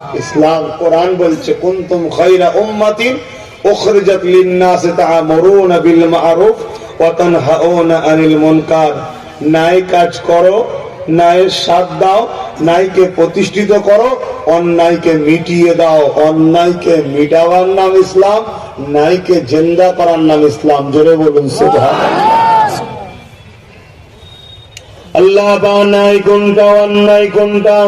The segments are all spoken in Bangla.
ইসলাম কোরআন বলছে কুনতুম খায়রা উম্মাতিন উখরিজাত লিন-নাস তা'মুরুনা বিল মা'রুফ ওয়া তানহাউনা আনিল মুনকার। ন্যায় কাজ করো, ন্যায়ের সাথ দাও, ন্যায়কে প্রতিষ্ঠিত করো, অন্যায়কে মিটিয়ে দাও। অন্যায়কে মিটাবার নাম ইসলাম, ন্যায়কে জিন্দা করার নাম ইসলাম। জোরে বলুন সুবহানাল্লাহ। আল্লাহ বা ন্যায় কোনটা, অন্যায় কোনটা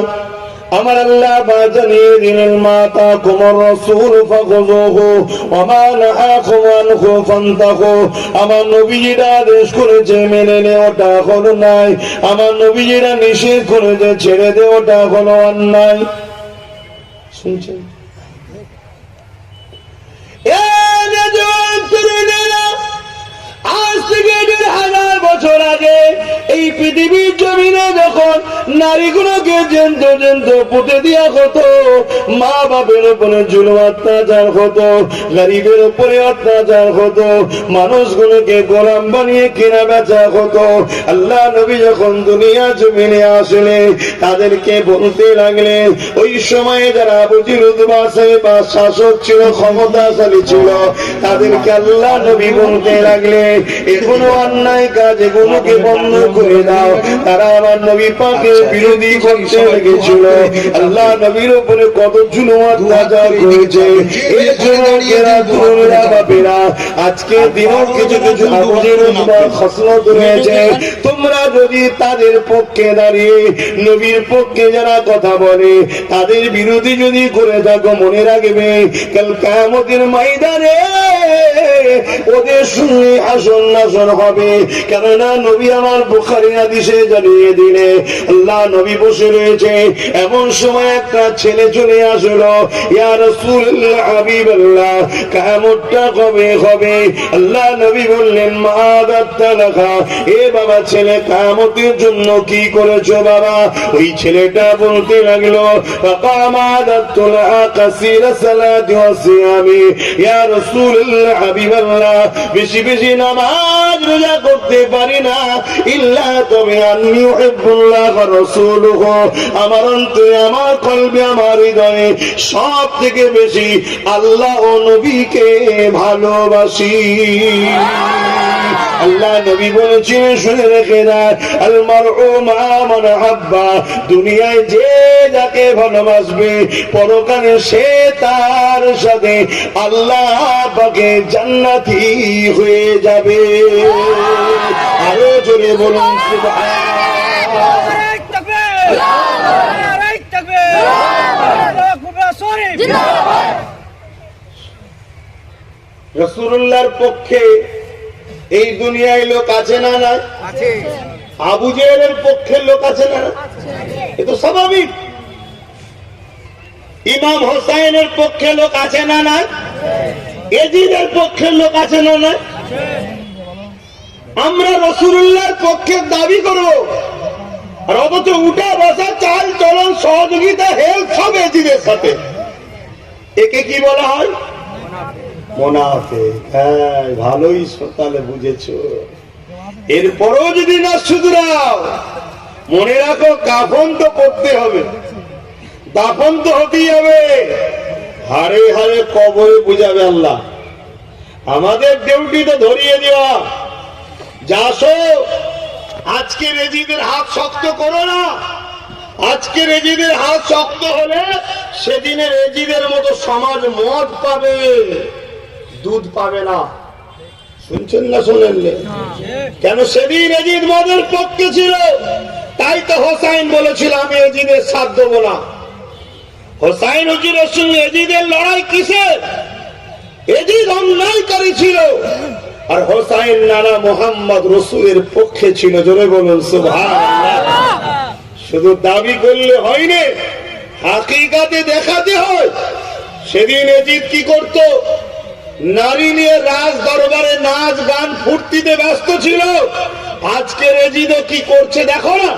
আমার আল্লাহ জানিয়ে দিলেন, মাতা কুমর রাসূল ফাখুযুহু ওয়া মা নাহাকুম আনহু ফান্তাহু। আমার নবীজিরা আদেশ করেছে মেনে নেওয়াটা হলো ন্যায়, আমার নবীজিরা নিষেধ করেছে ছেড়ে দেওয়াটা হলো অন্যায়। শুনছেন? আজ থেকে ১,৫০০ বছর আগে এই পৃথিবীর জমিনে যখন নারীগুলোকে জেন্ত পুঁতে দেওয়া হতো, মা বাপের উপরে জুলুম অত্যাচার হতো, গরিবের উপরে অত্যাচার হতো, মানুষগুলোকে গোলাম বানিয়ে কেনা বেচা হতো, আল্লাহ নবী যখন দুনিয়া জমিনে আসলে তাদেরকে বলতে লাগলেন, ওই সময়ে যারা আবু জিহল বা শাসক ছিল, ক্ষমতাশালী ছিল, তাদেরকে আল্লাহ নবী বলতে লাগলেন, এগুলো অন্যায় কাজ, এগুলোকে বন্ধ করে দাও। তারা আমার নবী পাকের বিরোধী করতে লেগেছিল। আল্লাহ নবীর উপরে কত জুলুম অত্যাচার করেছে। এই যুবকেরা, তরুণেরা, বাপেরা, আজকে দিনও কিছু কিছু আবু জিহল খসলত রয়েছে। তোমরা যদি তাদের পক্ষে দাঁড়িয়ে নবীর পক্ষে যারা কথা বলে তাদের বিরোধী যদি করে থাকো, মনে রাখবে কাল কিয়ামতের ময়দানে ওদের সঙ্গে আসন নাসন হবে। কেননা নবী আমার বুখারী হাদিসে জানিয়ে দিলে, আল্লাহ নবী বসে রয়েছে, এমন সময় একটা ছেলে চলে আসলো, ইয়া রাসূলুল্লাহ, হাবিবাল্লাহ, কিয়ামতটা কবে হবে? আল্লাহ নবী বললেন, মা'আদাত্তা লাকা, এ বাবা ছেলে, কিয়ামতের জন্য কি করেছো বাবা? ওই ছেলেটা বলতে লাগলো, ফাকামাদাতু লাকা কাসীরা সালাতি ওয়া সিয়ামি, ইয়া রাসূলুল্লাহ, হাবিবাল্লাহ, বেশি বেশি নামাজ রোজা করতে পারি না, ইল্লা তবে আন্নী উহিব্বুল্লাহ ওয়া রাসূলুহু, আমার অন্তরে, আমার কলবে, আমার হৃদয়ে সব থেকে বেশি আল্লাহ ও নবীকে ভালোবাসি। আল্লাহ নবী বলেছেন, শুনে রেখে দেয়, আল মারউ মা মান হাব্বা, দুনিয়ায় যে যাকে ভালোবাসবে পরকালে সে তার সাথে আল্লাহ পাকে জান্নাতি হয়ে যাবে। আরো জোরে বলুন সুবহানাল্লাহ। রাসূলুল্লাহর পক্ষে এই দুনিয়ায় লোক আছে না? না আছে। আবু জেহেলের পক্ষে লোক আছে না? এ তো স্বাভাবিক। ইমাম হোসাইনের পক্ষে লোক আছে না? না। এজিদের পক্ষে লোক আছে না? না। আমরা রাসূলুল্লাহর পক্ষে দাবি করব, আর অথচ উঠা বসা, চাল চলন, সহযোগিতা, হেল্প সব এজিদের সাথে। একে কি বলা হয়? মুনাফিক। হ্যাঁ, ভালোই তাহলে বুঝেছো। এরপরও যদি না শুধরাও, মনে রাখো কাফন তো করতে হবে, দাফন তো হতেই হবে, হারে হারে কবরে বুঝাবে আল্লাহ। আমাদের ডিউটি তো ধরিয়ে দেওয়া, যাসো আজকে রেজিদের হাত শক্ত করো না। আজকে রেজিদের হাত শক্ত হলে সেদিনে রেজিদের মতো সমাজ মদ পাবে, দুধ পাবে না। শুনছেন না শোনেন? কেন? সেদিন এজিদ মদের পক্ষে ছিল, তাই তো হোসাইন বলেছিল, আমি এজিদের সাথ দেবো না। হোসাইন হুজুরের সঙ্গে এজিদের লড়াই কিসের? এজিদ অন্যায়কারী ছিল, আর হোসাইন নানা মোহাম্মদ রসুলের পক্ষে ছিল। জোরে বলুন সুবহানাল্লাহ। শুধু দাবি করলে হয়নি, হাকিকাতে দেখাতে হয়। সেদিন এজিদ কি করত? নারী নিয়ে রাজ দরবারে নাচ গান ফুর্তিতে ব্যস্ত ছিল। আজকে এজিদও কি করছে দেখো না।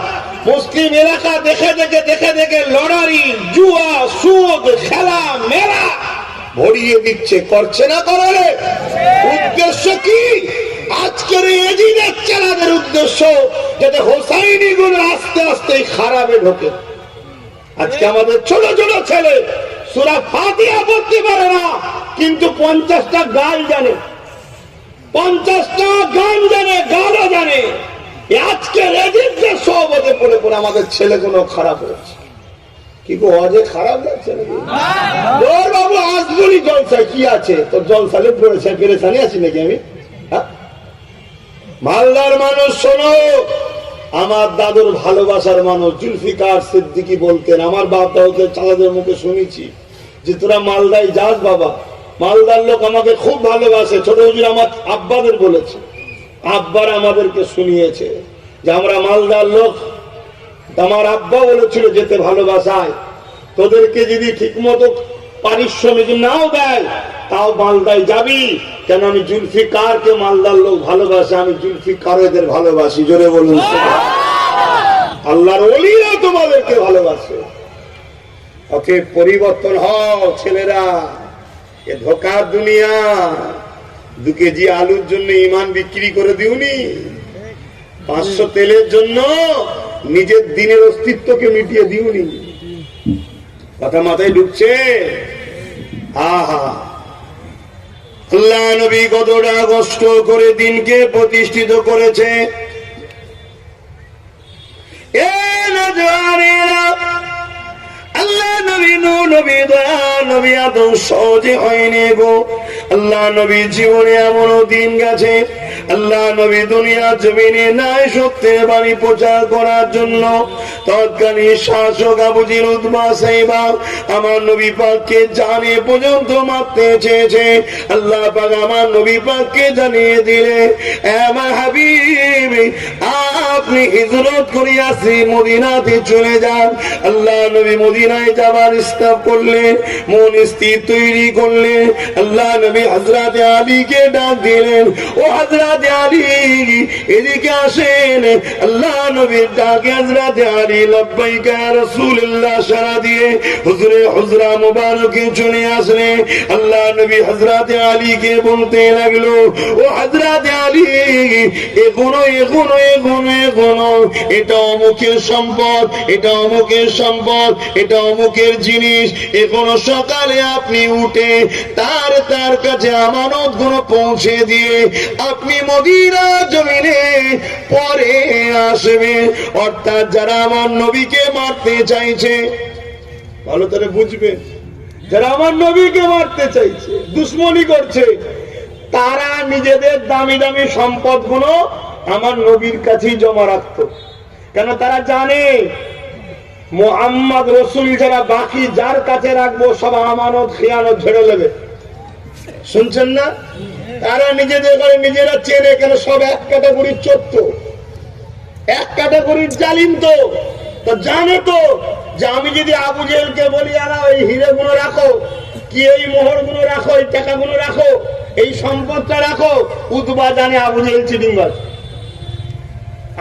মুসলিম এলাকা দেখে দেখে দেখে দেখে লড়াই, জুয়া, সুদ, খেলা, মেলা ভরিয়ে দিচ্ছে। করছে না? করে। উদ্দেশ্য কি? আজকের এজিদের চেলাদের উদ্দেশ্য যাতে হোসাইনি গুলো আস্তে আস্তে খারাপে ঢোকে। আজকে আমাদের ছোট ছোট ছেলে সূরা ফাতিহা পড়তে পারে না, কিন্তু 50টা গান জানে, 50টা গান জানে, গানও জানে। আজকে রেজিস্টার সহবতে পড়ে পড়ে আমাদের ছেলেগুলো খারাপ হয়েছে। কি গো অজে খারাপ লাগছে নাকি? ওর বাবু আসবনি জলসায় কি আছে তোর? জলসালে পড়েছে পেরেছানি আছি নাকি আমি? মালদার মানুষ শোনো, আমার দাদুর ভালোবাসার মানুষ জুলফিকার সিদ্দিকী বলতেন, আমার বাপ দাদুদের চালাদের মুখে শুনেছি যে তোরা মালদায় যাস বাবা, মালদার লোক আমাকে খুব ভালোবাসে। ছোট হুজুর আমার আব্বাদের বলেছে, আব্বার আমাদেরকে শুনিয়েছে যে আমরা মালদার লোক। আমার আব্বা বলেছিল যেতে ভালোবাসায়, তোদেরকে যদি ঠিক মতো পারিশ্রমিক নাও দেয় তাও মালদায় যাবি, কেন আমি জুলফিকারকে মালদার লোক ভালোবাসে, আমি জুলফিকার এদের ভালোবাসি। জোরে বলুন, আল্লাহর ওলিরা তোমাদেরকে ভালোবাসে। ওকে পরিবর্তন হও ছেলেরা, এ ধোকার দুনিয়া। 2 কেজি আলুর জন্য ইমান বিক্রি করে দিওনি, 500 তেলের জন্য নিজের দিনের অস্তিত্বকে মিটিয়ে দিওনি। কথা মাথায় ঢুকছে? আহা, আল্লাহ নবী কতটা কষ্ট করে দিনকে প্রতিষ্ঠিত করেছে। আল্লাহ নবী নবী দয়া নবী এত সহজে হয়নি গো। আল্লাহ নবী জীবনে এমনও দিন গেছে, আল্লাহ নবী দুনিয়া জমিনে নাই সত্যের বাণী প্রচার করার জন্য তৎকালীন শাসক আবু জিল উতবা সাইবা আমার নবী পাককে জানে পর্যন্ত মারতে চেয়েছে। আল্লাহ পাক আমার নবী পাককে জানিয়ে দিলে, আমার হাবিব আপনি হিজরত করে আসি মদিনাতে চলে যান। আল্লাহ নবী মদিনায় যাবার ইস্তাব করলেন, মন স্থির তৈরি করলেন। আল্লাহ নবী হযরত আলীকে ডাক দিলেন, ও হযরত আলী এদিকে আসেন। আল্লাহ নবীর ডাকে হযরত আলী লব্বাইক ইয়া রাসূলুল্লাহ সাড়া দিয়ে হুজুরে হুজরা মুবারকে চলে আসলেন। আল্লাহ নবী হযরত আলীকে বলতে লাগলো, ও হযরত আলী এগুনো এগুনো এগুনো এগুনো, এটা অমুকের সম্পদ, এটা অমুকের সম্পদ, এটা অমুকের জিনিস। এগুলো সকালে আপনি উঠে তার কাছে আমানত গুলো পৌঁছে দিয়ে আপনি মদিনা জমিনে পরে আসবেন। অর্থাৎ যারা আমার নবীকে মারতে চাইছে, ভালো করে বুঝবেন, যারা আমার নবীকে মারতে চাইছে, দুশ্মনী করছে, তারা নিজেদের দামি দামি সম্পদ গুলো আমার নবীর কাছেই জমা রাখত। কেন? তারা জানে মুহাম্মদ রসুল যারা বাকি যার কাছে রাখবো সব আমানত খিয়ানত ঝেড়ে নেবে। শুনছেন না? তারা নিজেদের ঘরে নিজেরা চেনে, কেন সব এক ক্যাটাগরির চোদ্দ, এক ক্যাটাগরির জালিম। তো জানে তো যে আমি যদি আবু জেহেলকে বলি আনা ওই হিরে গুলো রাখো, কি এই মোহর গুলো রাখো, এই টাকা গুলো রাখো, এই সম্পদটা রাখো, উতবা জানে আবু জেহেল চিটিংবাজ।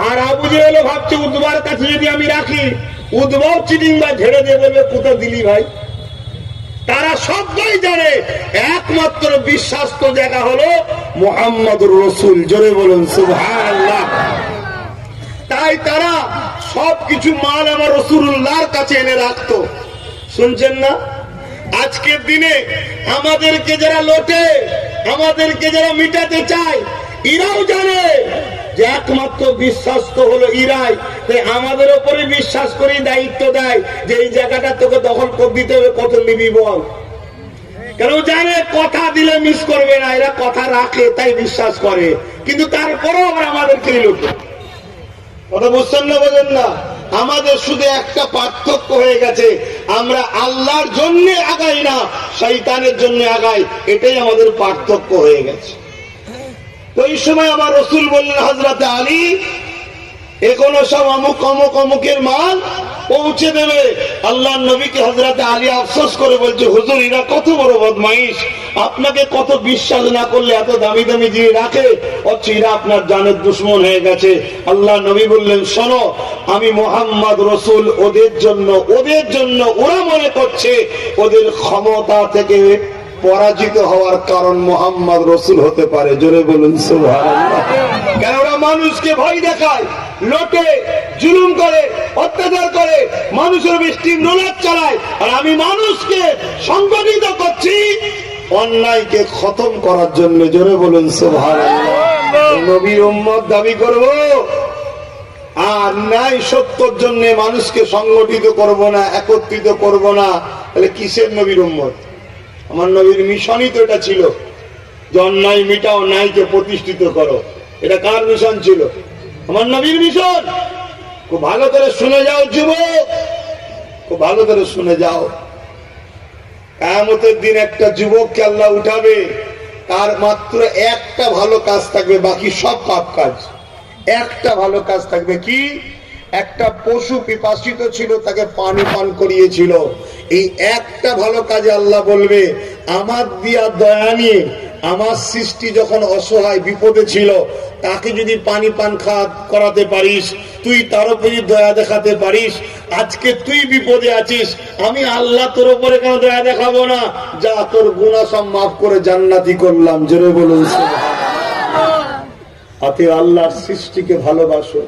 আর আবু জেহেল ভাবছে উতবার কাছে যদি আমি রাখি, উতবাও চিটিংবাজ, ঝেড়ে দিয়ে বলবে কোথা দিলি ভাই। তারা সবাই জানে একমাত্র বিশ্বাস্ত জায়গা হলো মুহাম্মদুর রাসূল। জোরে বলুন সুবহানাল্লাহ। তাই তারা সবকিছু মাল আমার রাসূলুল্লাহর কাছে এনে রাখতো। শুনছেন না? আজকের দিনে আমাদেরকে যারা লোটে, আমাদেরকে যারা মিটাতে চায়, এরাও জানে যে একমাত্র বিশ্বাস্ত হলো ইরাই। তাই আমাদের উপরে বিশ্বাস করে দায়িত্ব দেয় যে এই জায়গাটা তোকে দখল করে দিতে হবে, কত নিবি বল। কেন? জানে কথা দিলে মিস করবে না, এরা কথা রাখে তাই বিশ্বাস করে। কিন্তু তারপরেও আমরা আমাদেরকে লোকে কথা বুঝছেন না, বোঝেন না? আমাদের শুধু একটা পার্থক্য হয়ে গেছে, আমরা আল্লাহর জন্য আগাই না, শয়তানের জন্য আগাই। এটাই আমাদের পার্থক্য হয়ে গেছে। তো এই সময় আমার রাসূল বললেন, হযরত আলী এগুলো সব অমুক অমুক অমুকের মাল পৌঁছে দেবে। আল্লাহ নবীকে হযরত আলী আফসোস করে বলছে, হুজুর এরা কত বড় বদমাইশ, আপনাকে কত বিশ্বাস না করলে এত দামি দামি জিনিস রাখে, অথচ এরা আপনার জানের দুশমন হয়ে গেছে। আল্লাহ নবী বললেন, শোনো আমি মুহাম্মদ রাসূল ওদের জন্য ওরা মনে করছে ওদের ক্ষমতা থেকে পরাজিত হওয়ার কারণ মুহাম্মদ রাসূল হতে পারে। জোরে বলুন সুবহানাল্লাহ। কেন? ওরা মানুষকে ভয় দেখায়, লোটে, জুলুম করে, অত্যাচার করে, মানুষের বৃষ্টি নোলাপ চালায়। আর আমি মানুষকে সংগঠিত করছি অন্যায়কে খতম করার জন্য। জোরে বলুন সুবহানাল্লাহ। নবীর উম্মত দাবি করব আর ন্যায় সত্যর জন্য মানুষকে সংগঠিত করব না, একত্রিত করব না, তাহলে কিসের নবীর উম্মত? আমার নবীর মিশনই তো এটা ছিল যে অন্যায় মিটাও, ন্যায়কে প্রতিষ্ঠিত করো। এটা কার মিশন ছিল? আমার নবীর মিশন। খুব ভালো করে শুনে যাও যুবক, খুব ভালো করে শুনে যাও। কিয়ামতের দিন একটা যুবককে আল্লাহ উঠাবে, তার মাত্র একটা ভালো কাজ থাকবে, বাকি সব পাপ কাজ। একটা ভালো কাজ থাকবে, কি? একটা পশু পিপাসিত ছিল, তাকে পানি পান করিয়েছিল। এই একটা ভালো কাজে আল্লাহ বলবে, আমার দিয়া দয়া নিয়ে আমার সৃষ্টি যখন অসহায় বিপদে ছিল, তাকে যদি পানি পান করাতে পারিস, তুই তার উপরে দয়া দেখাতে পারিস, আজকে তুই বিপদে আছিস, আমি আল্লাহ তোর উপরে কেন দয়া দেখাবো না? যা, তোর গুনাহ সব মাফ করে জান্নাতি করলাম। জোরে বলুন সুবহানাল্লাহ। অতএব আল্লাহর সৃষ্টিকে ভালোবাসো,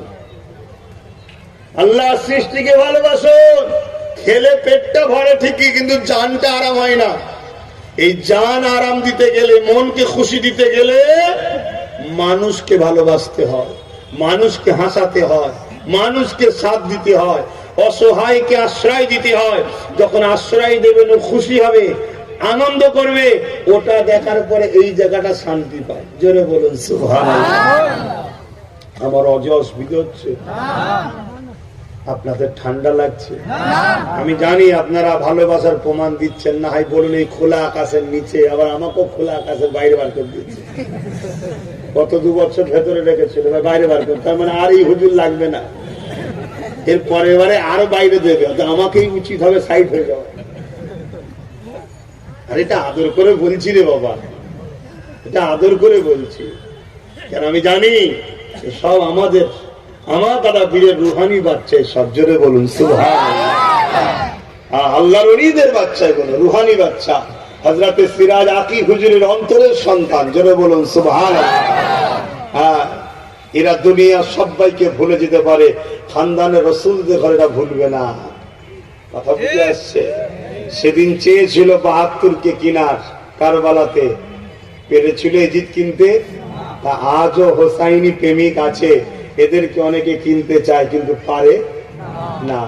আল্লাহর সৃষ্টিকে ভালোবাসো। খেলে পেটটা ভরে ঠিকই, কিন্তু জানটা আরাম হয় না। এই জান আরাম দিতে গেলে, মনকে খুশি দিতে গেলে মানুষকে ভালোবাসতে হয়, মানুষকে হাসাতে হয়, মানুষকে সাথ দিতে হয়, অসহায়কে আশ্রয় দিতে হয়। যখন আশ্রয় দেবেন ও খুশি হবে, আনন্দ করবে, ওটা দেখার পরে এই জায়গাটা শান্তি পায়। জোরে বলুন সুবহানাল্লাহ। আমার অজস বিধচ্ছে, আপনাদের ঠান্ডা লাগছে, আমি জানি আপনারা ভালোবাসার প্রমাণ দিচ্ছেন না। হয় বলুন এই খোলা আকাশের নিচে, আবার আমাকেও খোলা আকাশের বাইরে বার করে দিচ্ছে। কত 2 বছর ভেতরে রেখেছিল, বাইরে বার করে, তার মানে আর এই হুজুর লাগবে না, এর পরের বারে আরো বাইরে দেবে। আমাকেই উচিত হবে সাইড হয়ে যাওয়া। আর এটা আদর করে বলছি রে বাবা, এটা আদর করে বলছি, কেন আমি জানি সব আমাদের, আমার দাদা বীরের রুহানি বাচ্চা। সব জোরে বলুন সুবহানাল্লাহ। আল্লাহর ওলিদের বাচ্চা, এগুলো রুহানি বাচ্চা। হযরতে সিরাজ আকি হুজুরের অন্তরের সন্তান। জোরে বলুন সুবহানাল্লাহ। এরা দুনিয়া সবাইকে ভুলে যেতে পারে, খানদানের রাসূলদের ঘরেরা ভুলবে না। কথা বুঝে আসছে? সেদিন চেয়েছিল ৭২কে কিনার কারবালাতে, পেরেছিল এজিদ কিনতে? তা আজও হোসাইনি প্রেমিক আছে, এদেরকে অনেকে কিনতে চায় কিন্তু পারে না।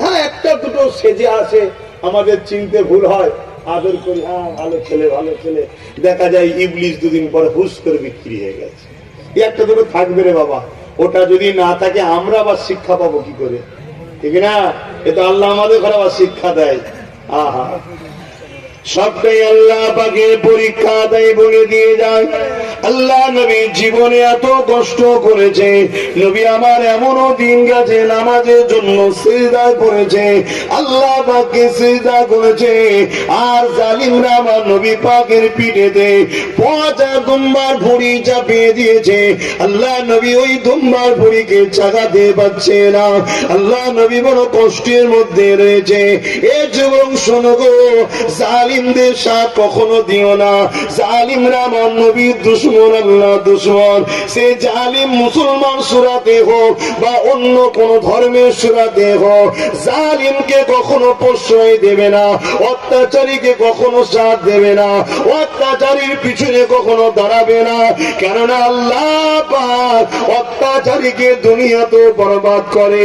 হ্যাঁ, একটা দুটো সেজে আসে, আমাদের চিনতে ভুল হয়, আদর করি, হ্যাঁ ভালো ছেলে ভালো ছেলে, দেখা যায় ইবলিস 2 দিন পরে হুশ করে বিক্রি হয়ে গেছে। একটা দুটো থাকবে রে বাবা, ওটা যদি না থাকে আমরা আবার শিক্ষা পাবো কি করে? ঠিক না? এটা আল্লাহ আমাদের ঘরে আবার শিক্ষা দেয়। আহা, সবটাই আল্লাহ পাকের পরীক্ষা দেয়, বলে দিয়ে যায়। আল্লাহ নবী জীবনে এত কষ্ট করেছে, নবী আমার এমনও দিন গেছে নামাজের জন্য সিজদায় পড়েছে, আল্লাহ পাককে সিজদা করেছে, আর জালিমরা আমার নবী পাকের পিঠেতে ৫০ দুম্বার ভুঁড়ি চাপিয়ে দিয়েছে। আল্লাহ নবী ওই দুম্বার ভুঁড়িকে চাগাতে পারছে না। আল্লাহ নবী বড় কষ্টের মধ্যে রয়েছে। এ যুবক শোনো গো, জালিমদের সাথ কখনো দিও না। জালিমরা আমার নবীর দুশমন, আল্লাহ দুশমন। সে জালিম মুসলমান সুরাতে হোক বা অন্য কোন ধর্মের সুরাতে হোক, জালিমকে কখনো প্রশ্রয় দেবে না, অত্যাচারীকে কখনো সাথ দেবে না, অত্যাচারীর পিছনে কখনো দাঁড়াবে না। কেননা আল্লাহ পাক অত্যাচারীকে দুনিয়াতেও বরবাদ করে,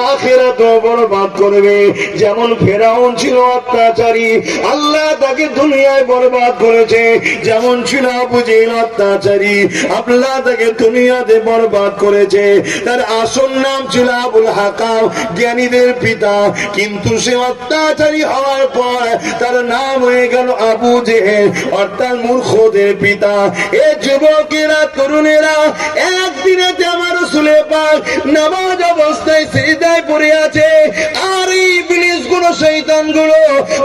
আখিরাতেও বরবাদ করবে। যেমন ফেরাউন ছিল অত্যাচারী, আল্লাহ তাকে দুনিয়ায় বরবাদ করেছে। যেমন ছিল আবু জেহেল অত্যাচারী, আল্লাহ তাকে দুনিয়াতে বরবাদ করেছে। তার আসল নাম ছিল আবুল হাকাম, জ্ঞানীদের পিতা, কিন্তু সে অত্যাচারী হওয়ার পর তার নাম হয়ে গেল আবু জেহেল, অর্থাৎ মূর্খদের পিতা। এ যুবকেরা, তরুণেরা, একদিনে আমার রাসূল পাক নামাজ অবস্থায় সিজদায় পড়ে আছে, আর এই ইবলিস গুলো, শয়তান গুলো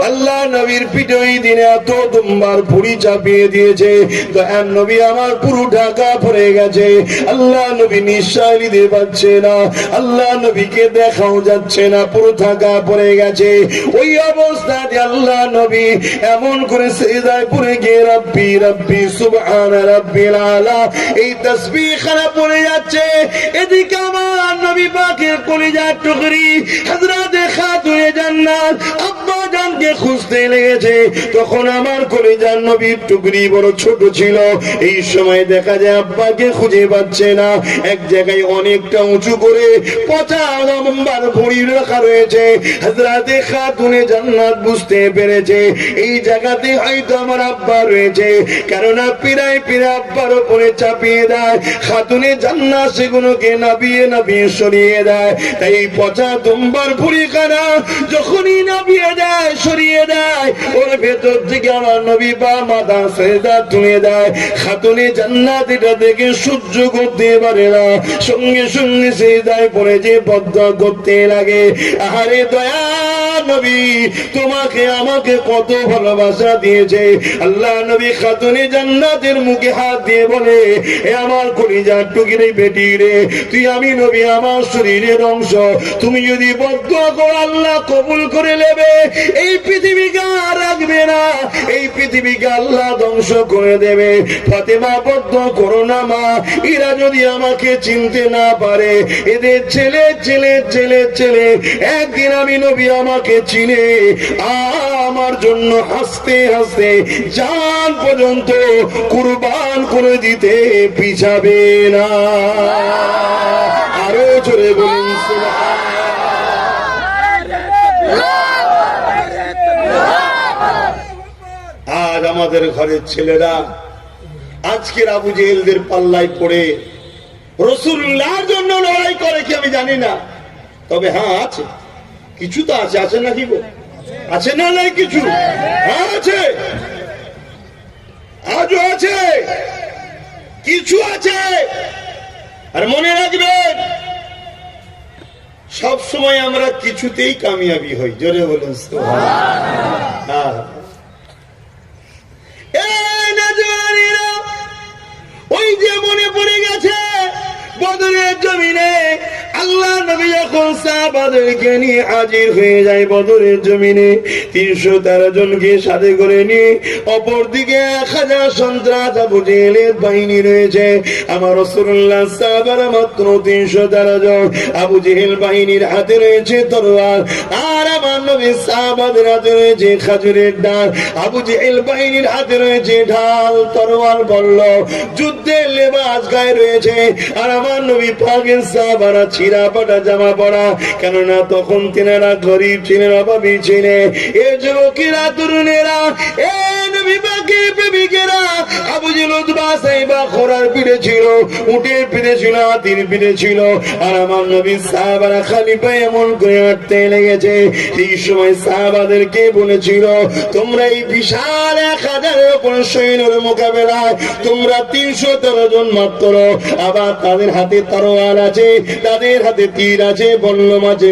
আল্লাহ নবীর পিঠে ওই দিনে এত দুম্বার ভুঁড়ি চাপিয়ে দিয়েছে, দয়ার নবী আমার পুরো ঢাকা পড়ে গেছে। আল্লাহ নবী নিঃশ্বাস নিতে পারছে না, আল্লাহ নবীকে দেখাও যাচ্ছে না, পুরো ঢাকা পড়ে গেছে। ওই অবস্থাতে আল্লাহ নবী এমন করে সিজদায় পড়ে গিয়ে রব্বি রব্বি সুবহান রাব্বিল আলা এই তাসবিহ খানা পড়ে যাচ্ছে। এদিকে আমার নবী পাকের কলিজার টুকরি হযরত খাতুনে জান্নাত আব্বা জানকে খুঁজতে লেগেছে। তখন আমার কলিজার নবীর টুকরি বড় ছোট ছিল। এই সময় দেখা যায় আব্বাকে খুঁজে পাচ্ছে না। এক জায়গায় অনেকটা উঁচু করে পচা লম্বার ভুঁড়ি রাখা রয়েছে। হযরতে খাতুনে জান্নাত বুঝতে পেরেছে এই জায়গাতে হয়তো আমার আব্বা রয়েছে, কেননা পিরায় পিরা আব্বার উপরে চাপিয়ে দেয়। খাতুনে জান্নাত সেগুলোকে নাবিয়ে নাবিয়ে সরিয়ে দেয়। তাই এই পচা দুম্বার ভুঁড়িখানা যখনই নাবিয়ে দেয়, সরিয়ে দেয়, ওর ভেতর থেকে আমার নবী বা মাথা সেজদা তুলে দেয়। খাতুনে জান্নাত এটা দেখে সহ্য করতে পারে না, সঙ্গে সঙ্গে সেজদায় পড়ে যে বদদোয়া করতে লাগে। আরে দয়া নবী, তোমাকে আমাকে কত ভালোবাসা দিয়েছে। আল্লাহ নবী খাতুনে জান্নাতের মুখে হাত দিয়ে বলে, এ আমার কলিজার টুকরি বেটি রে, তুই আমি নবী আমার শরীরের অংশ, তুমি যদি বদদোয়া করো আল্লাহ কবুল করে নেবে। এই পৃথিবীকে আর রাখবে না, এই পৃথিবীকে আল্লাহ ধ্বংস করে দেবে। ফাতেমা বদদোয়া করো না মা, এরা যদি আমাকে চিনতে না পারে, এদের ছেলে ছেলে ছেলে ছেলে একদিন আমি নবী আমাকে চিনে আমার জন্য হাসতে হাসতে জান পর্যন্ত কুরবান করে দিতে পিছাবে না। আরো জোরে বলুন আজ আমাদের ঘরের ছেলেরা আজকের আবু জেহেলদের পাল্লায় পড়ে রাসূলুল্লাহর জন্য লড়াই করে কি আমি জানি না, তবে হ্যাঁ আছে, কিছু তো আছে। আছে নাকি গো? আছে না? নাই কিছু? হ্যাঁ আছে, আজও আছে, কিছু আছে। আর মনে রাখবেন, সব সময় আমরা কিছুতেই কামিয়াবি হই। জোরে বলুন সুবহানাল্লাহ। ওই যে মনে পড়ে গেছে বদরের জমিনে আল্লাহ নবী যখন সাহাবাদেরকে নিয়ে হাজির হয়ে যায় বদরের জমিনে, 313 জনকে সাথে করে নিয়ে অপরদিকে 1000 সন্ত্রাস আবু জেহেলের বাহিনী রয়েছে। আমার রাসূলুল্লাহ সাহাবারা মাত্র 313 জন। আবু জেহেল বাহিনীর হাতে রয়েছে তরোয়াল, আর আমার নবী সাহাবাদের হাতে রয়েছে খেজুরের ডাল। আবু জেহেল বাহিনীর হাতে রয়েছে ঢাল, তরোয়াল, বল্ল, যুদ্ধের লেবাস গায়ে রয়েছে। আর আমার নবী পাকের সাহাবারা ছিঁড়া পাটা জামা পড়া, কেননা তখন তেনারা গরিব ছিলেন, অভাবী ছিলেন। এ যুবকেরা, তরুণেরা, এ নবী পাকের প্রেমিকেরা, আবু জেহেল উতবা সাইবা ঘোড়ার পিঠে ছিল, উটের পিঠে ছিল, হাতির পিঠে ছিল। আর আমার নবী সাহাবারা খালি পায়ে এমন করে হাঁটতে লেগেছে। এই সময় সাহাবাদেরকে বলেছিল, তোমরা এই বিশাল 1000-এর উপর সৈন্যের মোকাবেলায় তোমরা 313 জন মাত্র। আবার তাদের হাতে তরোয়াল আছে, তাদের হাতে তীর আছে, বল্লম আছে,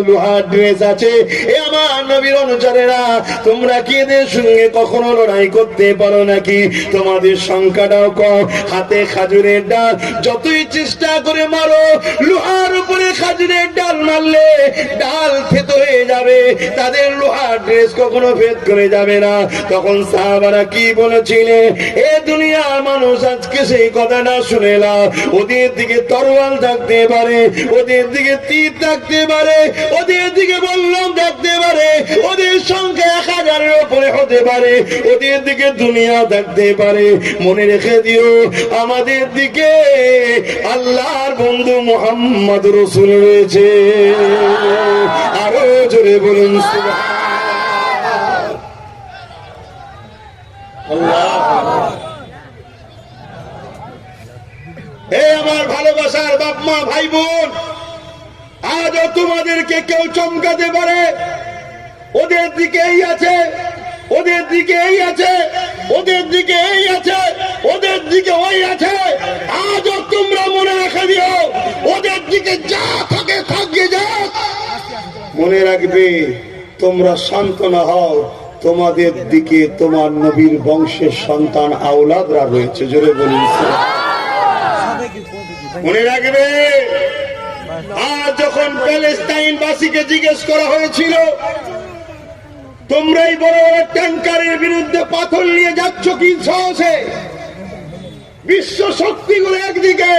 লোহার ড্রেস আছে। এ আমার নবীর অনুচরেরা, তোমরা কি এদের সঙ্গে কখনো লড়াই করতে পারো নাকি? তোমাদের সংখ্যাটাও কম, হাতে খাজুরের ডাল, যতই চেষ্টা করে মারো, লোহার উপরে খাজুরের ডাল মারলে ডাল থেতো হয়ে যাবে, তাদের লোহার ড্রেস কখনো ভেদ করে যাবে না। তখন সাহাবারা কি বলেছিলেন? এ দুনিয়ার মানুষ আজকে সেই কথাটা শুনে না। ওদের দিকে তরোয়াল থাকতে পারে, ওদের দিকে তীর থাকতে পারে, ওদের দিকে বল্লম থাকতে পারে, ওদের সংখ্যা 1000-এর উপরে হতে পারে, ওদের দিকে দুনিয়া থাকতে পারে। মনে রেখে দিও, আমাদের দিকে আল্লাহর বন্ধু মুহাম্মদ রাসূল রয়েছে। আরো জোরে বলুন সুবহানাল্লাহ। হে আমার ভালোবাসার বাপ মা, ভাই বোন, আজও তোমাদেরকে কেউ চমকাতে পারে, ওদের দিকে এই আছে, ওদের দিকে এই আছে, ওদের দিকে এই আছে, ওদের দিকে ওই আছে। আজও তোমরা মনে রেখে দিও, ওদের দিকে যা থাকে থাকে যাক, মনে রাখবে তোমরা শান্ত না হও, তোমাদের দিকে তোমার নবীর বংশের সন্তান আওলাদরা রয়েছে। জোরে বলুন মনে রাখবে। আজ যখন প্যালেস্টাইন বাসীকে জিজ্ঞেস করা হয়েছিল, তোমরাই বড় বড় ট্যাঙ্কারের বিরুদ্ধে পাথর নিয়ে যাচ্ছ কি সাহসে? বিশ্ব শক্তিগুলো একদিকে,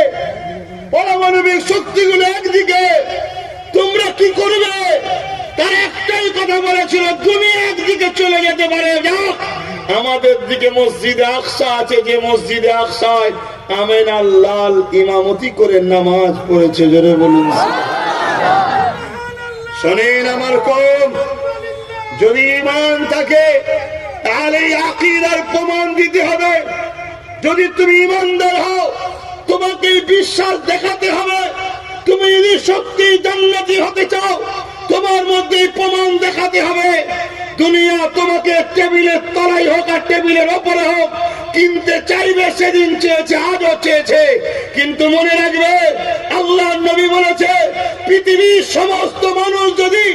পারমাণবিক শক্তিগুলো একদিকে, তোমরা কি করবে? তার একটাই কথা বলেছিল, দুনিয়া একদিকে চলে যেতে পারে, যাক আমাদের দিকে মসজিদে আকসা আছে, যে মসজিদে আকসায় আমেনা লাল ইমামতি করে নামাজ পড়েছে। জোরে বলুন। শোনেন আমার কওম, যদি ঈমান থাকে তাহলে এই আকীদার প্রমাণ দিতে হবে। যদি তুমি ঈমানদার হও, তোমাকে বিশ্বাস দেখাতে হবে। তুমি যদি সত্যি জান্নাতি হতে চাও, তোমার মধ্যে প্রমাণ দেখাতে হবে। দুনিয়া তোমাকে টেবিলের তলায় হোক আর টেবিলের ওপরে হোক কিনতে চাইবে, সেদিন চেয়েছে, আজও চেয়েছে। কিন্তু মনে রাখবে, আল্লাহর নবী বলেছে, পৃথিবীর সমস্ত মানুষ যদি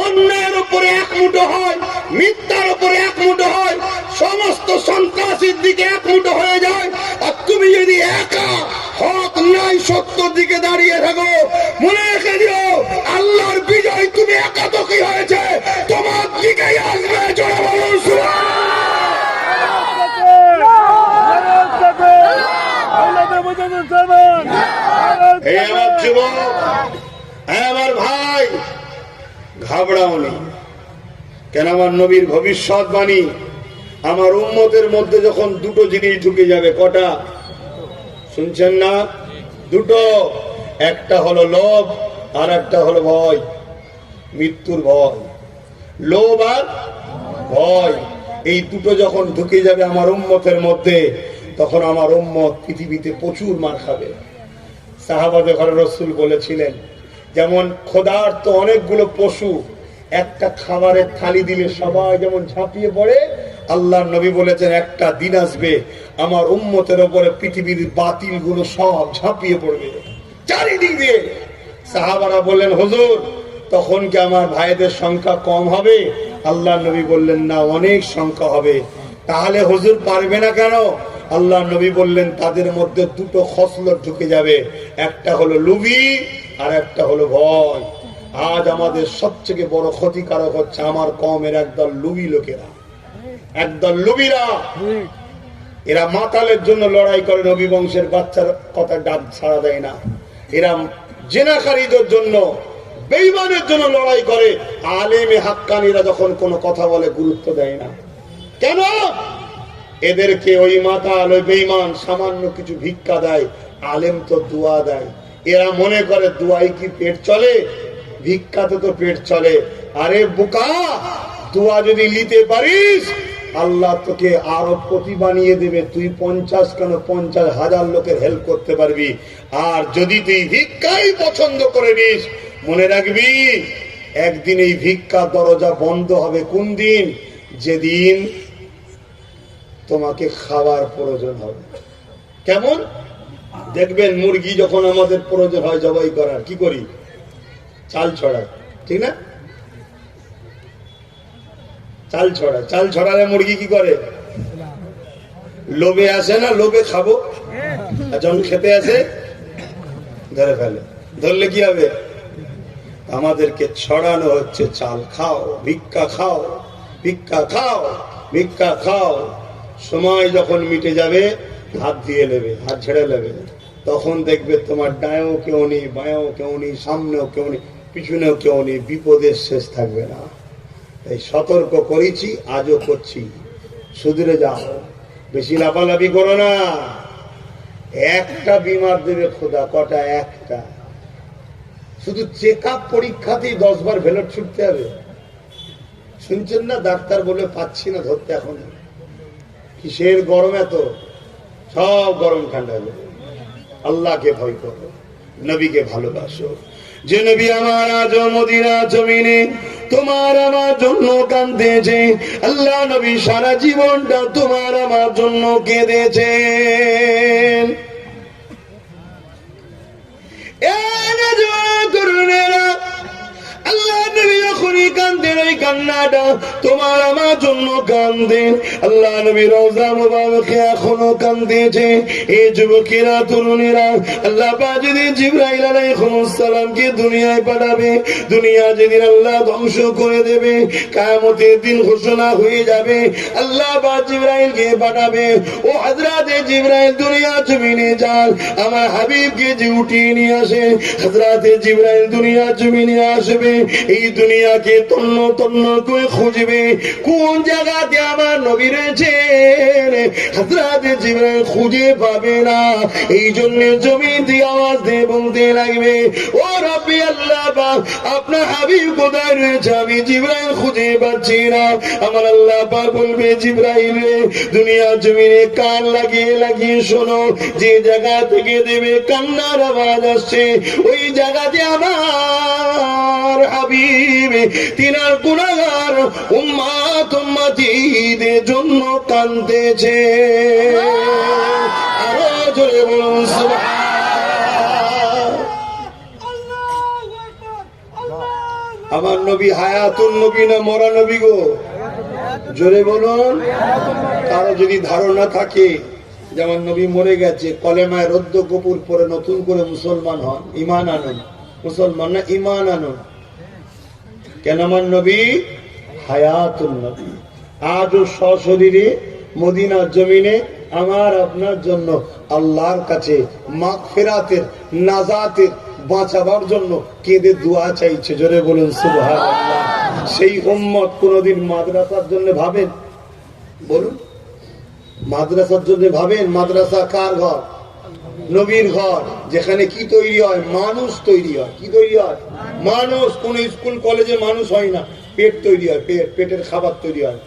অন্যায়ের উপরে এক মুঠো হয়, মিথ্যার উপরে এক মুঠো হয়, সমস্ত সন্ত্রাসীর দিকে এক মুঠো হয়ে যায়, আর তুমি যদি একা হক ন্যায় সত্যর দিকে দাঁড়িয়ে থাকো, মনে রেখে দিও, আল্লাহর বিজয় তুমি একা তো কি হয়েছে, তোমার দিকেই আসবে। জোরে বলুন সুবহানাল্লাহ। হে আমার যুবক, হে আমার ভাই, ঘাবড়াও নি। কেন? আমার নবীর ভবিষ্যৎবাণী, আমার উম্মতের মধ্যে যখন দুটো জিনিস ঢুকে যাবে। কটা? শুনছেন না? দুটো। একটা হলো লোভ আর একটা হলো ভয়, মৃত্যুর ভয়। লোভ আর ভয়, এই দুটো যখন ঢুকে যাবে আমার উম্মতের মধ্যে, তখন আমার উম্মত পৃথিবীতে প্রচুর মার খাবে। সাহাবাদের ঘরে রাসূল বলেছিলেন, যেমন ক্ষুধার্ত অনেকগুলো পশু একটা খাবারের থালি দিলে সবাই যেমন ঝাঁপিয়ে পড়ে, আল্লাহর নবী বলেছেন একটা দিন আসবে আমার উম্মতের উপরে পৃথিবীর বাতিল গুলো সব ঝাঁপিয়ে পড়বে চারিদিক দিয়ে। সাহাবারা বললেন, হুজুর তখন কি আমার ভাইদের সংখ্যা কম হবে? আল্লাহর নবী বললেন, না, অনেক সংখ্যা হবে। তাহলে হুজুর পারবে না কেন? আল্লাহর নবী বললেন, তাদের মধ্যে দুটো খসলত ঢুকে যাবে, একটা হলো লুবি আর একটা হলো ভয়। আজ আমাদের সবচেয়ে বড় ক্ষতিকারক হচ্ছে আমার কওমের একদল লুবি লোকেরা, একদল লুবিরা। এরা মাতালের জন্য লড়াই করে, নবী বংশের বাচ্চার কথা ডাক ছাড়া দেয় না। এরা জেনাকারীদের জন্য, বেঈমানের জন্য লড়াই করে। আলেমে হাক্কানীরা যখন কোনো কথা বলে গুরুত্ব দেয় না। কেন? এদেরকে ওই মাতাল, ওই বেঈমান সামান্য কিছু ভিক্ষা দেয়, আলেম তো দোয়া দেয়। এরা মনে করে দোয়াই কি পেট চলে? ভিক্ষাতে তো পেট চলে। আরে বোকা, দোয়া যদি নিতে পারিস, আল্লাহ তোকে আরো পতি বানিয়ে দেবে। তুই 50 কেন 50,000 লোকের হেল্প করতে পারবি। আর যদি তুই ভিক্ষাই পছন্দ করে নিস, মনে রাখবি একদিন এই ভিক্ষা দরজা বন্ধ হবে। কোন দিন? যেদিন তোমাকে খাওয়ার প্রয়োজন হবে। কেমন? দেখবেন মুরগি যখন আমাদের প্রয়োজন হয় জবাই করার, কি করি? চাল ছড়ায়, ঠিক না? চাল ছড়ায়। চাল ছড়ালে মুরগি কি করে? লোভে আসে না, লোভে খাবো, আর যখন খেতে আসে ধরে ফেলে। ধরলে কি হবে? আমাদেরকে ছড়ানো হচ্ছে চাল খাও, ভিক্ষা খাও, ভিক্ষা খাও, ভিক্ষা খাও। সময় যখন মিটে যাবে, হাত দিয়ে নেবে, হাত ছেড়ে নেবে, তখন দেখবে তোমার ডায়েও কেউ নেই, বাঁয়েও কেউ নেই, সামনেও কেউ নেই, পিছনেও কেউ নেই, বিপদের শেষ থাকবে না। তাই সতর্ক করেছি, আজও করছি, সুধরে যাও, বেশি লাফালাফি করো না। একটা বিমার দেবে খোদা, কটা? একটা। শুধু চেক আপ পরীক্ষাতেই 10 বার ভেলোর ছুটতে হবে। শুনছেন না? ডাক্তার বলে পাচ্ছি না ধরতে। এখন কিসের গরম এত? সব গরম ঠান্ডা হয়ে যাবে। আল্লাহকে ভয় করো, নবীকে ভালোবাসো। যে নবী আমার আজ মদিনা জমিনে তোমার আমার জন্য কাঁদেছে, আল্লাহ নবী সারা জীবনটা তোমার আমার জন্য কেঁদেছেন। আল্লাহ নবী যখনই কাঁদেন, ওই কান্নাটা তোমার আমার জন্য কাঁদেন। আল্লাহ নবী রওজা মুবারকে এখনো কাঁদেছে। এই যুবকেরা, তরুণেরা, আল্লাহ পাক যেদিন জিবরাইল আলাইহিস সালামকে দুনিয়ায় পাঠাবে, দুনিয়া যেদিন আল্লাহ ধ্বংস করে দেবে, কিয়ামতের দিন ঘোষণা হয়ে যাবে, আল্লাহ পাক জিবরাইলকে পাঠাবে, ও হযরতে জিবরাইল দুনিয়া জমিনে যান, আমার হাবিবকে যে উঠিয়ে নিয়ে আসে। হযরতে জিবরাইল দুনিয়া জমিনে আসবে। এই দুনিয়া দুনিয়াকে তন্ন তন্ন করে খুঁজবে কোন জায়গাতে আমার নবী রয়েছেন। হযরত জিবরাইল খুঁজে পাবে না, এই জন্য জমিন দিয়ে আওয়াজ দিয়ে বলতে লাগবে, ও রব্বি আল্লাহ পাক, আপনার হাবিব কোথায় রয়েছে, আমি জিবরাইল খুঁজে পাচ্ছি না। আমার আল্লাহ পাক বলবে, জিবরাইল রে, দুনিয়া জমিনে কান লাগিয়ে লাগিয়ে শোনো, যে জায়গা থেকে দেবে কান্নার আওয়াজ আসছে, ওই জায়গাতে আমার হাবিব তিনার গুনাহগার উম্মত উম্মতীদের জন্য কাঁদতেছে। আরো জোরে বলুন সুবহান। আমার নবী হায়াতুন নবী না মরা নবী গো? জোরে বলুন। কারো যদি ধারণা থাকে যেমন নবী মরে গেছে, কলেমায় রদ্দ কপুর পরে নতুন করে মুসলমান হন, ঈমান আনুন। মুসলমান না, ঈমান আনুন। কেন আমার নবী হায়াতুন নবী, আজও সশরীরে মদিনার জমিনে আমার আপনার জন্য আল্লাহর কাছে মাগফিরাতের, নাজাতের, বাঁচাবার জন্য কেঁদে দোয়া চাইছে। জোরে বলুন সুবহানাল্লাহ। সেই উম্মত কোনদিন মাদ্রাসার জন্য ভাবেন? বলুন, মাদ্রাসার জন্য ভাবেন? মাদ্রাসা কার ঘর? নবীর ঘর, যেখানে কি তৈরি হয়? মানুষ তৈরি হয়। কি তৈরি হয়? মানুষ। কোন স্কুল কলেজে মানুষ হয় না, পেট তৈরি হয়। পেটের খাবার তৈরি হয়।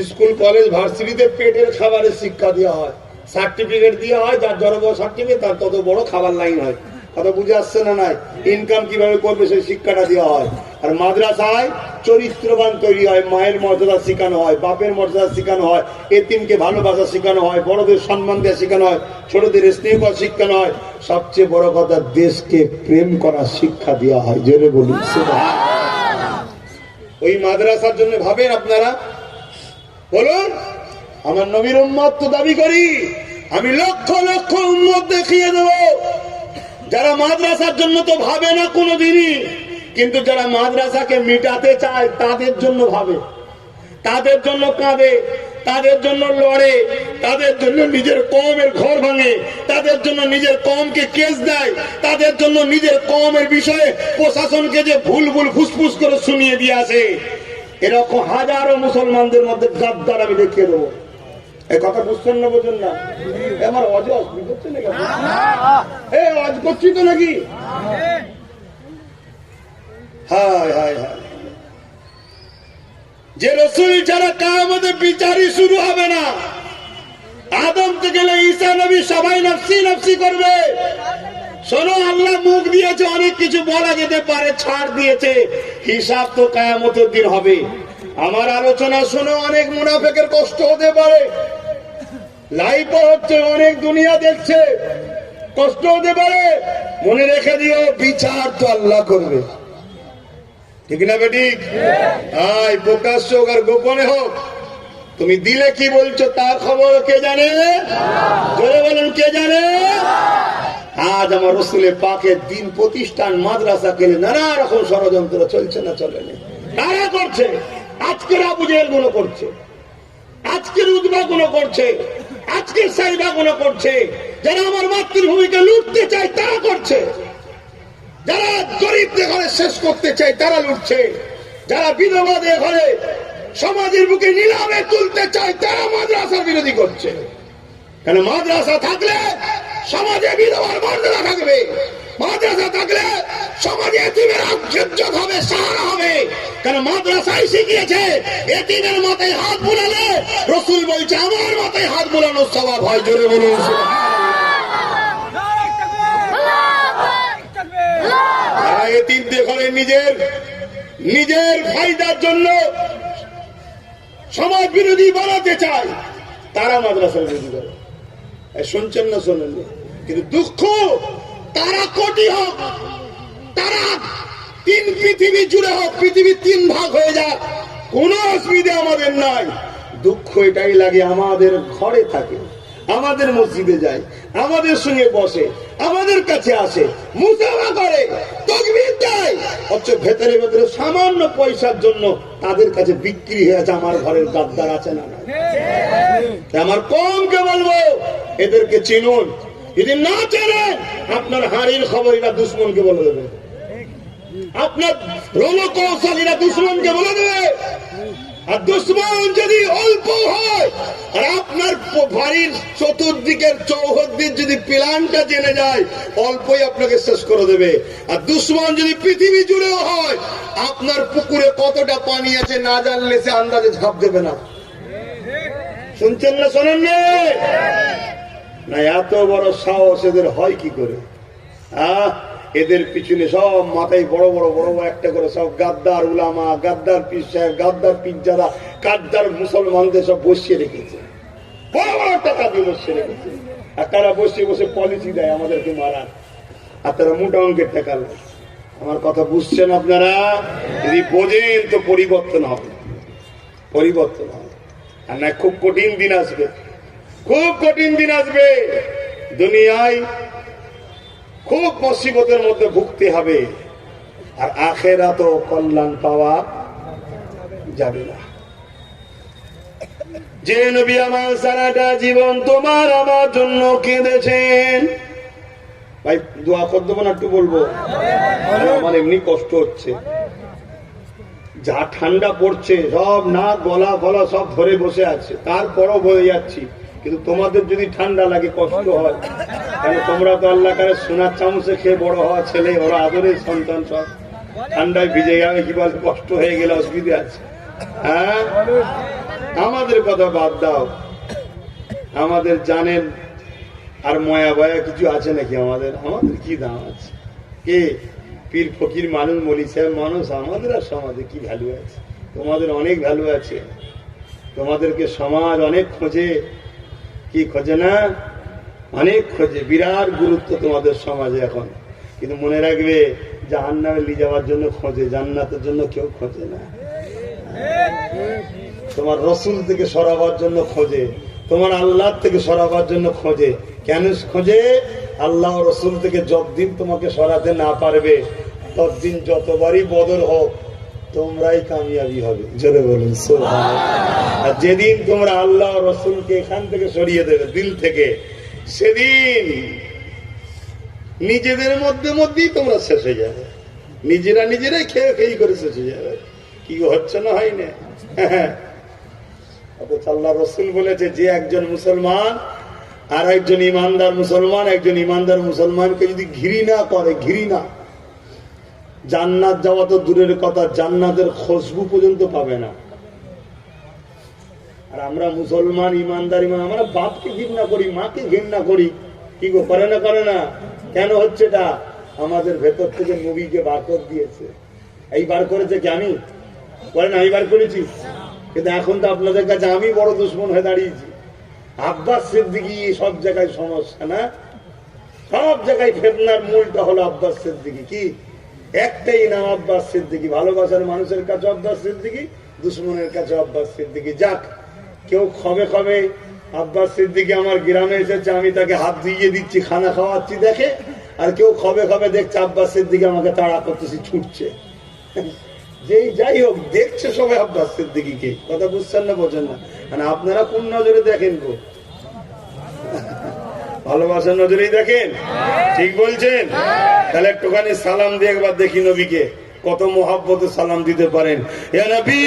স্কুল কলেজ ভার্সিটিতে পেটের খাবারের শিক্ষা দেওয়া হয়, সার্টিফিকেট দেওয়া হয়। যার যত বড় সার্টিফিকেট তার তত বড় খাবার লাইন হয়। কথা বুঝে আসছে না? নাই ইনকাম কিভাবে করবে সেই শিক্ষাটা দেওয়া হয়। আর মাদ্রাসায় চরিত্রবান তৈরি হয়, মায়ের মর্যাদা শেখানো হয়, বাপের মর্যাদা শেখানো হয়, এতিমকে ভালোবাসা শেখানো হয়, বড়দের সম্মান দেওয়া শেখানো হয়, ছোটদের স্নেহ করা শেখানো হয়। সবচেয়ে বড় কথা, দেশকে প্রেম করার শিক্ষা দেওয়া হয়। জোরে বলুন সুবহানাল্লাহ। ওই মাদ্রাসার জন্য ভাবেন আপনারা? বলুন। আমার নবীর উম্মত তো দাবি করি, আমি লক্ষ লক্ষ উম্মত দেখিয়ে দেব যারা মাদ্রাসার জন্য তো ভাবে না কোনোদিনই, কিন্তু যারা মাদ্রাসাকে মিটাতে চায় তাদের জন্য ভাবে, তাদের জন্য কাঁদে, তাদের জন্য লড়ে, তাদের জন্য নিজের কওমের ঘর ভাঙে, তাদের জন্য নিজের কওমকে কেস দেয়, তাদের জন্য নিজের কওমের বিষয়ে প্রশাসনকে যে ভুল ভুল ফুসফুস করে শুনিয়ে দিয়ে আসে। এরকম হাজারো মুসলমানদের মধ্যে গাদ্দার আমি দেখিয়ে দেবো। এই কথা বুঝছেন না? বোঝেন না? আমার অজ করছে নাকি? অজ করছি তো নাকি? হায় হায় হায়। যে রসুল যারা কিয়ামতের বিচারই শুরু হবে না, আদম থেকে ঈসা নবী সবাই নফসি নফসি করবে। শোনো, আল্লাহ মুখ দিয়েছে, অনেক কিছু বলা যেতে পারে, ছাড় দিয়েছে, হিসাব তো কিয়ামতের দিন হবে। আমার আলোচনা শোনো, অনেক মুনাফিকের কষ্ট হতে পারে, লাইভ হচ্ছে, অনেক দুনিয়া দেখছে, কষ্ট হতে পারে। মনে রেখে দিও, বিচার তো আল্লাহ করবে। ঠিক না বেঠিক? আয় প্রকাশ্য হোক আর গোপনে হোক, তুমি দিলে কি বলছো তার খবর কে জানে? জোরে বলুন, কে জানে? আজ আমার রসুলের পাকের দিন প্রতিষ্ঠান মাদ্রাসা কেলে নানা রকম ষড়যন্ত্র চলছে না চলেনি? কারা করছে? আজকের আবু জেহেল গুলো করছে, আজকের উদ্বা গুলো করছে, আজকের সাইবা গুলো করছে। যারা আমার মাতৃভূমিকে লুটতে চায় তারা করছে, যারা গরিবদের ঘরে শেষ করতে চায় তারা লুটছে, যারা বিধবাদের ঘরে সমাজের বুকে নিলামে তুলতে চায় তারা মাদ্রাসার বিরোধী করছে। কেন? মাদ্রাসা থাকলে সমাজে বিধবার মর্যাদা থাকবে, মাদ্রাসা থাকলে সমাজে এতিমের ইজ্জত হবে, সাহারা হবে। কেন? মাদ্রাসায় শিখিয়েছে এতিমের মাথায় হাত বুলালে রাসূল বলছে আমার মাথায় হাত বুলানোর স্বভাব হয়। জোরে বলুন সুবহানাল্লাহ। এতিমদের ঘরে নিজের ফায়দার জন্য সমাজ বিরোধী বানাতে চায়, তারা মাদ্রাসার বিরোধী করে। শুনছেন না? শোনেন। কিন্তু দুঃখ, তারা কোটি হোক, তারা তিন পৃথিবী জুড়ে হোক, পৃথিবী তিন ভাগ হয়ে যাক, কোনো অসুবিধা আমাদের নাই। দুঃখ এটাই লাগে, আমাদের ঘরে থাকে, আমাদের মসজিদে যায়, আমাদের সঙ্গে বসে, আমাদের কাছে আসে, মুসাফা করে, তাকবীর দেয়, অথচ ভেতরে ভেতরে সামান্য পয়সার জন্য তাদের কাছে বিক্রি হয়ে আছে। আমার ঘরের গাদ্দার আছে না? আমার কমকে বলবো, এদেরকে চিনুন। যদি না চেনেন, আপনার হাড়ির খবর এরা দুশ্মনকে বলে দেবে। আপনার রণকৌশলীরা দুশ্মনকে বলে দেবে। আর দুশ্মন যদি অল্প হয় আর আপনার বাড়ির চতুর্দিকের চৌহদ্দির যদি প্ল্যানটা জেনে যায়, অল্পই আপনাকে শেষ করে দেবে। আর দুশ্মন যদি পৃথিবী জুড়েও হয়, আপনার পুকুরে কতটা পানি আছে না জানলে সে আন্দাজে ঝাঁপ দেবে না। শুনছেন না শোনেন না? এত বড় সাহস এদের হয় কি করে? এদের পিছনে সব মাথায় বড় বড় বড় বড় একটা করে সব গাদ্দার উলামা, গাদ্দার পীর সাহেব, গাদ্দার পীরজাদা, গাদ্দার মুসলমানদের সব বসিয়ে রেখেছে, বড় বড় টাকা দিয়ে বসিয়ে রেখেছে। আর তারা বসে বসে পলিসি দেয় আমাদেরকে মারার, আর তারা মোটা অঙ্কের টাকা নেয়। আমার কথা বুঝছেন আপনারা? যদি বোঝেন তো পরিবর্তন হবে, পরিবর্তন হবে। আর না, খুব কঠিন দিন আসবে, খুব কঠিন দিন আসবে। দুনিয়ায় খুব মুসিবতের মধ্যে ভুগতে হবে, আর আখেরাতে কল্যাণ পাওয়া যাবে না। যে নবী আমার সারাটা জীবন তোমার আমার জন্য কেঁদেছেন, ভাই দোয়া করে দেবো না একটু বলবো? আমার এমনি কষ্ট হচ্ছে, যা ঠান্ডা পড়ছে, সব নাক গলা ফলা সব ধরে বসে আছে, তারপরও বয়ে যাচ্ছি। কিন্তু তোমাদের যদি ঠান্ডা লাগে, কষ্ট হয়, কারণ তোমরা তো আল্লাহ কারে সোনার চামচে খেয়ে বড় হওয়া ছেলে, ওরা আদরের সন্তান, সব ঠান্ডায় ভিজে যাবে, কি বল, কষ্ট হয়ে গেলে অসুবিধা আছে? হ্যাঁ, আমাদের কথা বাদ দাও, আমাদের জানেন আর ময়া বয়া কিছু আছে নাকি? আমাদের আমাদের কি দাম আছে? কে পীর ফকির মানুষ, মলি সাহেব মানুষ, আমাদের আর সমাজে কি ভ্যালু আছে? তোমাদের অনেক ভ্যালু আছে, তোমাদেরকে সমাজ অনেক খোঁজে, কি খোঁজে না? অনেক খোঁজে, বিরাট গুরুত্ব তোমাদের সমাজে এখন। কিন্তু মনে রাখবে, জাহান্নামে নিয়ে যাওয়ার জন্য খোঁজে, জান্নাতের জন্য কেউ খোঁজে না। তোমার রসুল থেকে সরাবার জন্য খোঁজে, তোমার আল্লাহ থেকে সরাবার জন্য খোঁজে। কেন খোঁজে? আল্লাহ রসুল থেকে যতদিন তোমাকে সরাতে না পারবে, ততদিন যতবারই বদর হোক, তোমরাই কামিয়াবি হবে। জোরে বলুন সুবহানাল্লাহ। আর যেদিন তোমরা আল্লাহ রসুলকে এখান থেকে সরিয়ে দেবে, দিল থেকে, সেদিন নিজেদের মধ্যেই তোমরা শেষ হয়ে যাবে, নিজেরাই খেয়ে খেয়ে করে শেষ হয়ে যাবে। কি হচ্ছে না, হয় না? অথচ আল্লাহ রসুল বলেছে, যে একজন মুসলমান আর একজন ইমানদার মুসলমান, একজন ইমানদার মুসলমানকে যদি ঘৃণা করে, ঘৃণা, জান্নাত যাওয়া তো দূরের কথা, জান্নাতের খুশবু পর্যন্ত পাবে না। আর আমরা মুসলমান, ইমানদার, আমরা বাপকে ঘৃণা করি, মাকে ঘৃণা করি, কি গো, করে না? করে না? কেন হচ্ছে এটা? আমাদের ভেতর থেকে নবীকে বার করে দিয়েছে। এই বার করেছে কি আমি? বলেন আমি বার করেছি? কিন্তু এখন তো আপনাদের কাছে আমি বড় দুশ্মন হয়ে দাঁড়িয়েছি। আব্বাস সিদ্দিকী সব জায়গায় সমস্যা, না? সব জায়গায় ফেতনার মূলটা হলো আব্বাস সিদ্দিকী। কি একটাই নাম, আব্বাস সিদ্দিকী। ভালোবাসার মানুষের কাছে আব্বাস সিদ্দিকী, দুশ্মনের কাছে আব্বাস সিদ্দিকী। যাক, কেউ খবে খবে আব্বাস সিদ্দিকী আমার গ্রামে এসেছে, আমি তাকে হাত ধুইয়ে দিচ্ছি, খানা খাওয়াচ্ছি দেখে, আর কেউ খবে খবে দেখছে আব্বাস সিদ্দিকী আমাকে তাড়া করতেছি, ছুটছে। যেই যাই হোক, দেখছে সবাই আব্বাস সিদ্দিকীকে। কথা বুঝছেন না, বোঝেন না? মানে আপনারা কোন নজরে দেখেন গো? ভালোবাসার নজরেই দেখেন? ঠিক বলছেন? তাহলে একটুখানি সালাম দিয়ে একবার দেখি নবীকে, কত মোহাব্বতে সালাম দিতে পারেন। ইয়া নবী